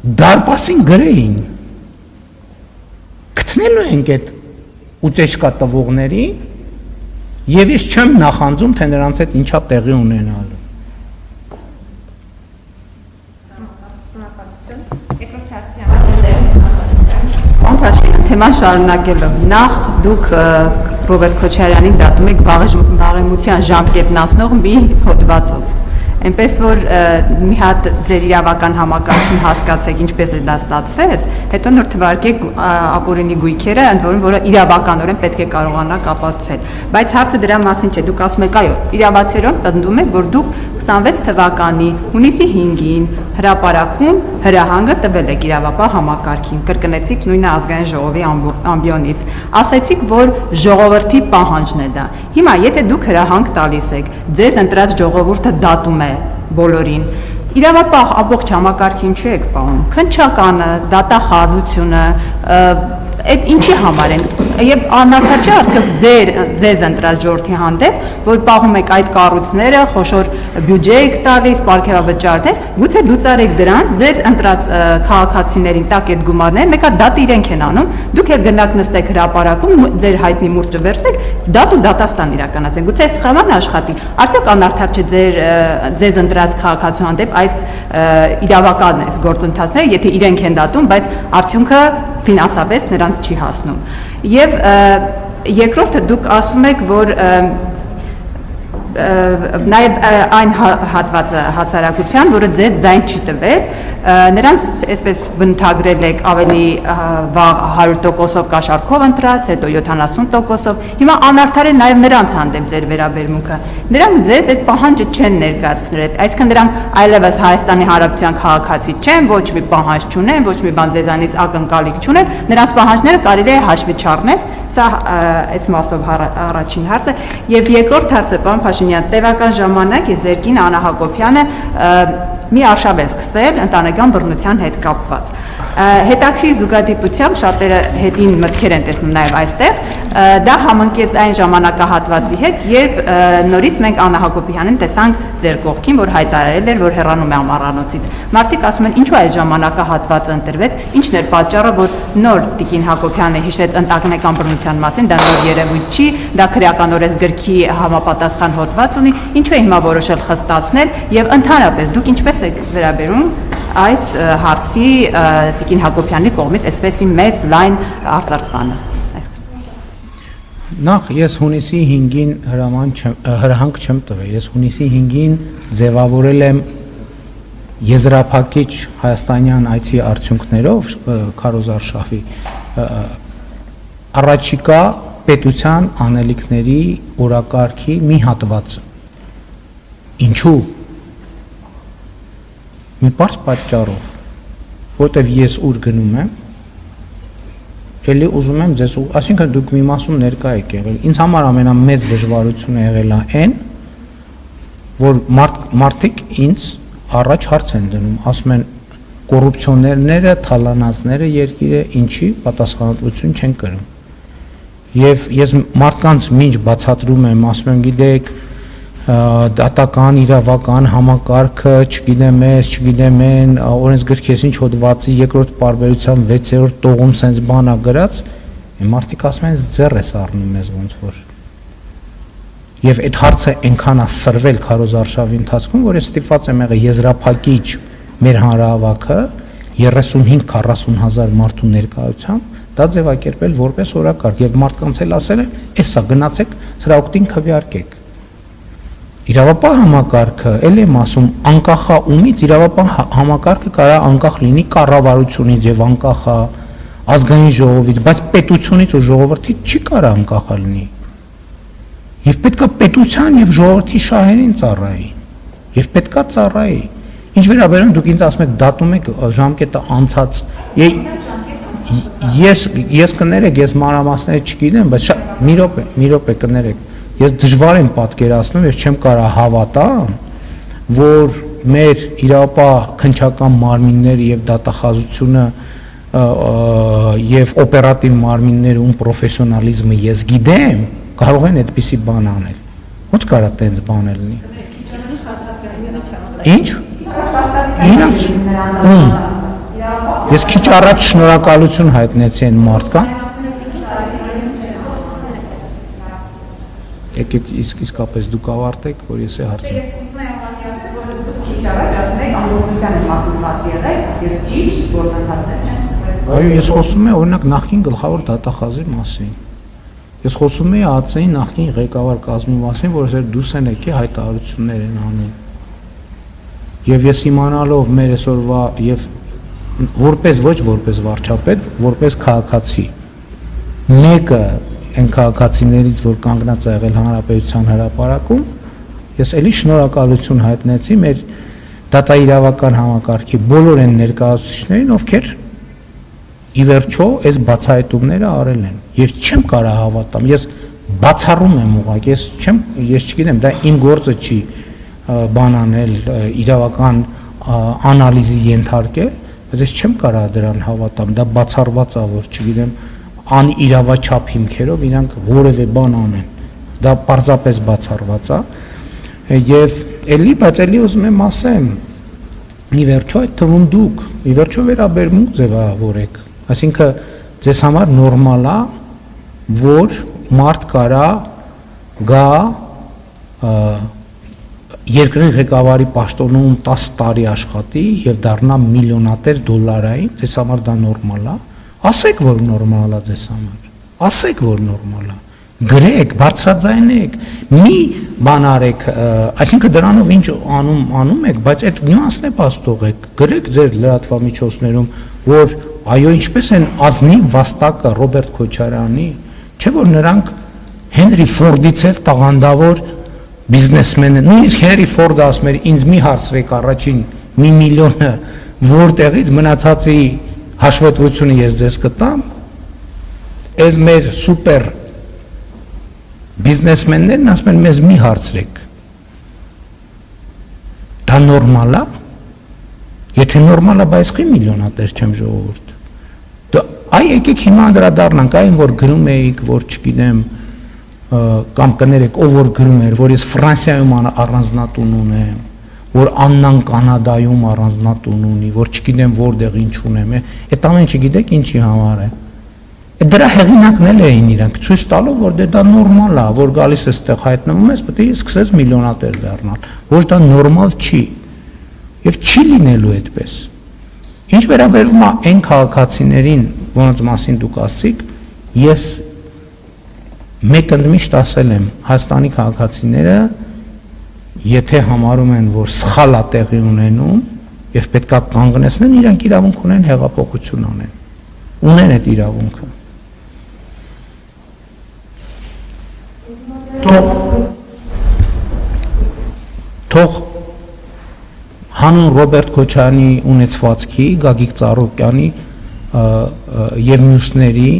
դարպասին գրեին գտնելու ենք այդ ուտեշկա տվողներին եւ ես չեմ նախանձում թե նրանց հետ ինչա տեղի ունենալու Թեման շարունակելով նախ դուք Ռոբերտ Քոչարյանին դատում եք վաղեմության ժամկետն անցնող մի հոդվածով այնպես որ մի հատ ձեր իրավական համակարգին հասկացեք ինչպես է դա ստացվել հետո նոր թվարկեք ապօրինի գույքերը ընդ որում որը իրավականորեն պետք է կարողանաք ապացուցել բայց հարցը դրա մասին չէ դուք ասում եք այո իրավացիորեն պնդում եք որ դուք 26 թվականի հունիսի 5-ին հրապարակում հրահանգը տվել եք իրավապահ համակարգին կրկնեցիք նույնը ազգային ժողովի ամբիոնից ասացիք որ ժողովրդի պահանջն է դա հիմա եթե դուք հրահանգ տալիս եք ձեզ ընտրած ժողովուրդը դատում է բոլորին իրավապահ ամբողջ համակարգին չեք պահում քննչականը դատախազությունը այդ ինչի համար են եւ անարդար չէ արդյոք ձեզ ընտրած ժողովրդի հանդեպ որ պահում եք այդ կառույցները խոշոր բյուջե եք տալիս պարգևավճարներ գուցե լուծարեք դրանց ձեր ընտրած քաղաքացիներին տակ այդ գումարները մեկը դատ իրենք են անում դուք էլ գնաք նստեք հրապարակում ձեր հայտնի մուրճը վերցեք դատ ու դատաստան իրականացնեք գուցե սխալան աշխատի արդյոք անարդար չէ ձեզ ընտրած քաղաքացու հանդեպ այս իրավական այս գործընթացները եթե իրենք են դատում բայց արդյունքը ֆինանսապես նրանց չի հասնում եւ երկրորդը դուք ասում եք որ նաեւ այն հատվածը հասարակության որը ձեզ ձայն չի տվել նրանց այսպես բնութագրել եք ավելի վաղ 100%-ով կաշառքով ընտրած հետո 70%-ով հիմա անարդար է նաեւ նրանց հանդեպ ձեր վերաբերմունքը նրանք ձեզ այդ պահանջը չեն ներկայացրել այսինքն նրանք այլևս Հայաստանի Հանրապետության քաղաքացի չեն ոչ մի պահանջ չունեն ոչ մի բան ձեզանից ակնկալիք չունեն նրանց պահանջները կարելի է հաշվի չառնել սա այս մասով առաջին հարցը եւ երկրորդ հարցը պարոն Փաշինյան տևական ժամանակ է ձեր կին Աննա Հակոբյանը մի արշավ է սկսել ընտանեկան բռնության հետ կապված հետաքրիր զուգադիպությամբ շատերը հետին մտքեր են տեսնում նաև այստեղ դա համընկեց այն ժամանակահատվածի հետ երբ նորից մենք Աննա Հակոբյանին տեսանք ձեր կողքին որ հայտարարել էր որ հեռանում է ամառանոցից մարդիկ ասում են ինչու այս ժամանակահատվածը ընտրվեց ինչն էր պատճառը որ նոր Տիկին Հակոբյանը հիշեց ընտանեկան բռնության մասին դա նոր երևույթ չի դա քրեականորեն գրքի համապատասխան հոդված ունի ինչու է հիմա որոշել խստացնել եւ ընդհանրապես դուք ինչպես եք վերաբերում այս հարցի Տիկին Հակոբյանի կողմից այսպեսի մեծ լայն արծարծմանը Նախ ես հունիսի 5-ին հրահանգ չեմ տվել ես հունիսի 5-ին ձևավորել եմ եզրափակիչ հայաստանյան IT արդյունքներով Քարոզարշավի առաջիկա պետության անելիքների օրակարգի մի հատվածը ինչու մի պարզ պատճառով որտեվ ես ուր գնում եմ էլի ուզում եմ ձեզ այսինքն դուք մի մասում ներկա եք եղել ինձ համար ամենամեծ դժվարությունը եղել է այն որ մարդիկ ինձ առաջ հարց են դնում ասում են կոռուպցիոներները թալանածները երկիրը ինչի պատասխանատվություն չեն կրում եւ ես մարդկանց մինչ բացատրում եմ ասում եմ գիտեք դատական իրավական համակարգը չգիտեմ ես չգիտեմ են օրենսգրքի ինչ հոդվածի երկրորդ պարբերության 6-րդ տողում sense բանա գրած մարդիկ ասում են ձեռ ես առնում մեզ ոնց որ եւ այդ հարցը այնքան է սրվել Քարոզարշավի ընթացքում որ ես ստիպված եմ եղել եզրափակիչ մեր հանրահավաքը 35-40 հազար մարդու ներկայությամբ դա ձևակերպել որպես օրակարգ եւ մարդկանց էլ ասել եմ էսա գնացեք սրա օգտին քվեարկեք իրավապահ համակարգը էլ եմ ասում անկախ ումից իրավապահ համակարգը կարա անկախ լինի կառավարությունից եւ անկախ ազգային ժողովից բայց պետությունից ու ժողովրդից չի կարա անկախ լինի եւ պետքա պետության եւ ժողովրդի շահերին ծառայի եւ պետքա ծառայի ինչ վերաբերում դուք ինձ ասում եք դատում եք ժամկետը անցած ես կներեք ես մանրամասները չգիտեմ բայց մի րոպե կներեք ես դժվար եմ պատկերացնում ես չեմ կարող հավատամ որ մեր իրավապահ քննչական մարմինները եւ դատախազությունը եւ օպերատիվ մարմինները ու պրոֆեսիոնալիզմը ես գիտեմ կարող են այդպիսի բան անել ո՞նց կարա տենց բան լինի ինչ իրանց Ես քիչ առաջ շնորհակալություն հայտնեցի այն մարդկան։ Եկեք իսկապես դուք ավարտեք, որ ես հարցնեմ։ Այո, ես խոսում եմ օրինակ նախկին գլխավոր դատախազի մասին։ Ես խոսում եմ ԱԾ-ի նախկին ղեկավար կազմի մասին, որ ասել դուս են եկի հայտարարություններ են անում։ Եվ ես իմանալով մեր այսօրվա եւ որպես ոչ որպես վարչապետ, որպես քաղաքացի, մեկը այն քաղաքացիներից, որ կանգնած է եղել հանրապետության հրապարակում, ես էլի շնորհակալություն հայտնեցի մեր դատաիրավական համակարգի բոլոր այն ներկայացուցիչներին, ովքեր ի վերջո այս բացահայտումները արել են։ Ես չեմ կարող հավատամ, ես բացառում եմ ուղղակի, ես չգիտեմ, դա իմ գործը չի բան անել, իրավական անալիզի ենթարկել, բայց ես չեմ կարող դրան հավատամ, դա բացառված է, որ չգիտեմ, անիրավաչափ հիմքերով իրանք որևէ բան անեն, դա պարզապես բացառված է, եւ էլի, բայց էլի ուզում եմ ասեմ, ի վերջո այդ թվում դուք, ի վերջո վերաբերմունք ձևավորեք, այսինքն ձեզ համար նորմալ է, որ մարդ կարա գա երկրի ղեկավարի պաշտոնում 10 տարի աշխատի եւ դառնա միլիոնատեր դոլարային, ձեզ համար դա նորմալ է, ասեք, որ նորմալ է ձեզ համար, ասեք, որ նորմալ է, գրեք, բարձրաձայնեք, մի բան արեք, այսինքն դրանով ինչ անում եք, բայց այդ նյուանսն է փաստողեք, գրեք ձեր լրատվամիջոցներում, որ այո, ինչպես են ազնիվ վաստակը Ռոբերտ Քոչարյանի, չէ՞ որ նրանք Հենրի Ֆորդից էլ տաղանդավոր բիզնեսմեն են, նույնիսկ Հենրի Ֆորդը ասում էր, ինձ մի հարցրեք առաջին 1 միլիոնը որտեղից մնացածի հաշվետվությունը ես ձեզ կտամ, այս մեր սուպեր բիզնեսմեններն ասում են, մեզ մի հարցրեք, դա նորմալ է, եթե նորմալ է, բայց խի միլիոնատեր չեմ ժողովուրդ, այ եկեք հիմա անդրադառնանք այն, որ գրում էիք, որ չգիտեմ, կամ կներեք, ով որ գրում էր, որ ես Ֆրանսիայում առանձնատուն ունեմ, որ Աննան Կանադայում առանձնատուն ունի, որ չգիտեմ որտեղ ինչ ունեմ, այդ ամեն ինչը գիտեք ինչի համար է։ Դրա հեղինակն էլ էին իրանք, ցույց տալով, որ դա նորմալ է, որ գալիս է այդտեղ հայտնվում ես, պետք է սկսես միլիոնատեր դառնալ, որ դա նորմալ չի, եւ չի լինելու այդպես։ Ինչ վերաբերվում է այն քաղաքացիներին, որոնց մասին դուք ասացիք, ես մեկ ընդմիշտ ասել եմ, Հայաստանի քաղաքացիները, եթե համարում են, որ սխալ է տեղի ունենում եւ պետքա կանգնեցնեն, իրանք իրավունք ունեն հեղափոխություն անեն։ Ունեն այդ իրավունքը։ Թող հանուն Ռոբերտ Քոչարյանի ունեցվածքի, Գագիկ Ծառուկյանի եւ մյուսների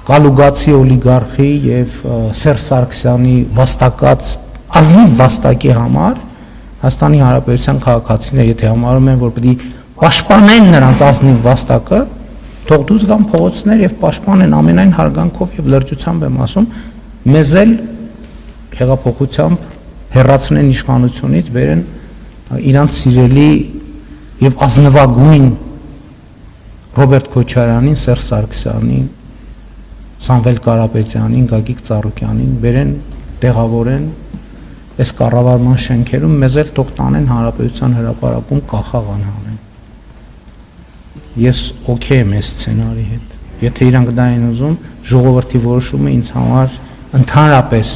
Կալուգացի օլիգարխի եւ Սերժ Սարգսյանի վաստակած ազնիվ վաստակի համար Հայաստանի Հանրապետության քաղաքացիները, եթե համարում են, որ պետք է պաշտպանեն նրանց ազնիվ վաստակը, թող դուրս գան փողոցներ եւ պաշտպանեն ամենայն հարգանքով եւ լրջությամբ եմ ասում, մեզ էլ հեղափոխությամբ հեռացնեն իշխանությունից, բերեն իրանց սիրելի եւ ազնվագույն Ռոբերտ Քոչարյանին, Սերժ Սարգսյանին, Սամվել Կարապետյանին, Գագիկ Ծառուկյանին, բերեն տեղավորեն այս կառավարման շենքերում, մեզ էլ թող տանեն Հանրապետության հրապարակում կախաղան անեն։ Ես օքեյ եմ այս սցենարի հետ։ Եթե իրանք դա են ուզում, ժողովրդի որոշումը ինձ համար ընդհանրապես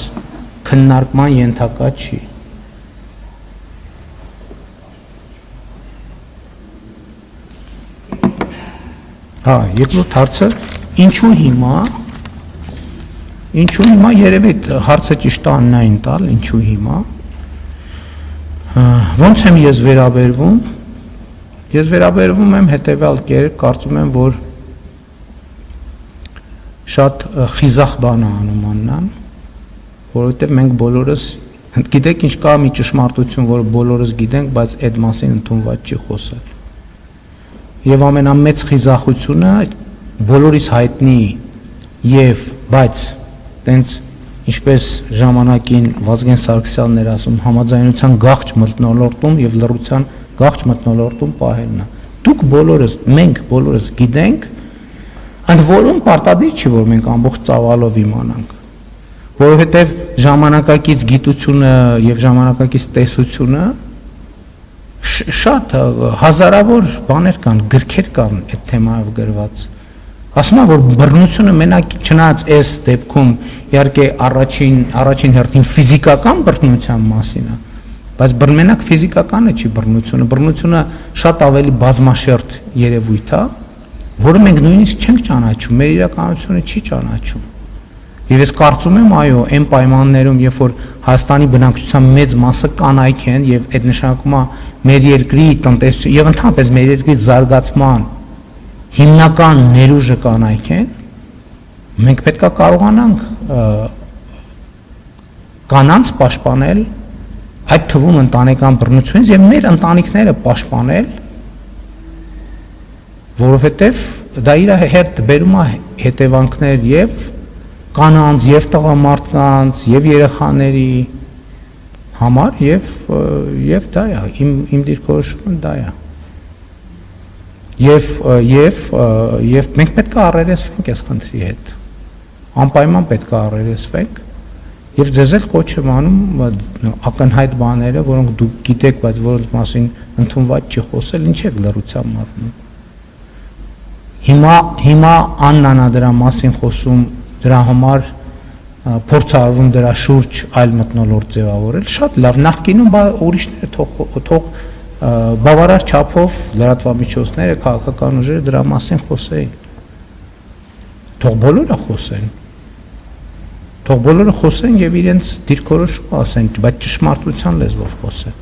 քննարկման ենթակա չի։ Հա, երկրորդ հարցը, ինչու հիմա երևի հարցը ճիշտ Աննային տալ, ինչու հիմա։ Ոնց եմ ես վերաբերվում։ Ես վերաբերվում եմ հետևյալ կերպ, կարծում եմ, որ շատ խիզախ բան է անում Աննան, որովհետև մենք բոլորս, գիտեք ինչ կա մի ճշմարտություն, որ բոլորս գիտենք, բայց այդ մասին ընդունված չի խոսել։ Եվ ամենամեծ խիզախությունը բոլորիս հայտնի եւ բայց տենց ինչպես ժամանակին Վազգեն Սարգսյանն էր ասում, համաձայնության գաղճ մթնոլորտում եւ լռության գաղջ մթնոլորտում պահելն է։ Դուք բոլորս, մենք բոլորս գիտենք, ընդ որում պարտադիր չի, որ մենք ամբողջ ծավալով իմանանք, որովհետև ժամանակակից գիտությունը եւ ժամանակակից տեսությունը շատ հազարավոր բաներ կան, գրքեր կան այդ թեմայով գրված։ Ասում եմ, որ բռնությունը մենակ չնայած այս դեպքում իհարկե առաջին հերթին ֆիզիկական բռնության մասին է, բայց մենակ ֆիզիկականը չի բռնությունը շատ ավելի բազմաշերտ երևույթ է, որը մենք նույնիսկ չենք ճանաչում, մեր իրականությունը չի ճանաչում։ Եվ ես կարծում եմ, այո, այն պայմաններում, երբ որ Հայաստանի բնակչության մեծ մասը կանայք են եւ այդ նշանակում է մեր երկրի տնտեսություն եւ ընդհանրապես մեր երկրի զարգացման հիմնական ներուժը կանայք են, մենք պետք է կարողանանք կանանց պաշտպանել, այդ թվում ընտանեկան բռնությունից եւ մեր ընտանիքները պաշտպանել, որովհետեւ դա իր հետ բերում է հետևանքներ եւ կանանց եւ տղամարդկանց եւ երեխաների համար եւ դա է իմ դիրքորոշումը դա է եւ մենք պետք է առերեսվենք այս խնդրի հետ անպայման պետք է առերեսվենք եւ ձեզ էլ կոչ եմ անում ակնհայտ բաները որոնք դուք գիտեք բայց որոնց մասին ընդունված չի խոսել ինչ եք լռությամբ մատնում հիմա Աննան դրա մասին խոսում դրա համար փորձարվում դրա շուրջ այլ մթնոլորտ ձևավորել շատ լավ նախկինում ուրիշները թող բավարար չափով լրատվամիջոցները քաղաքական ուժերը դրա մասին խոսեին թող բոլորը խոսեն եւ իրենց դիրքորոշումը ասեն բայց ճշմարտության լեզվով խոսեն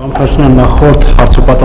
Անփաշնան նախորդ հարցուպատասխան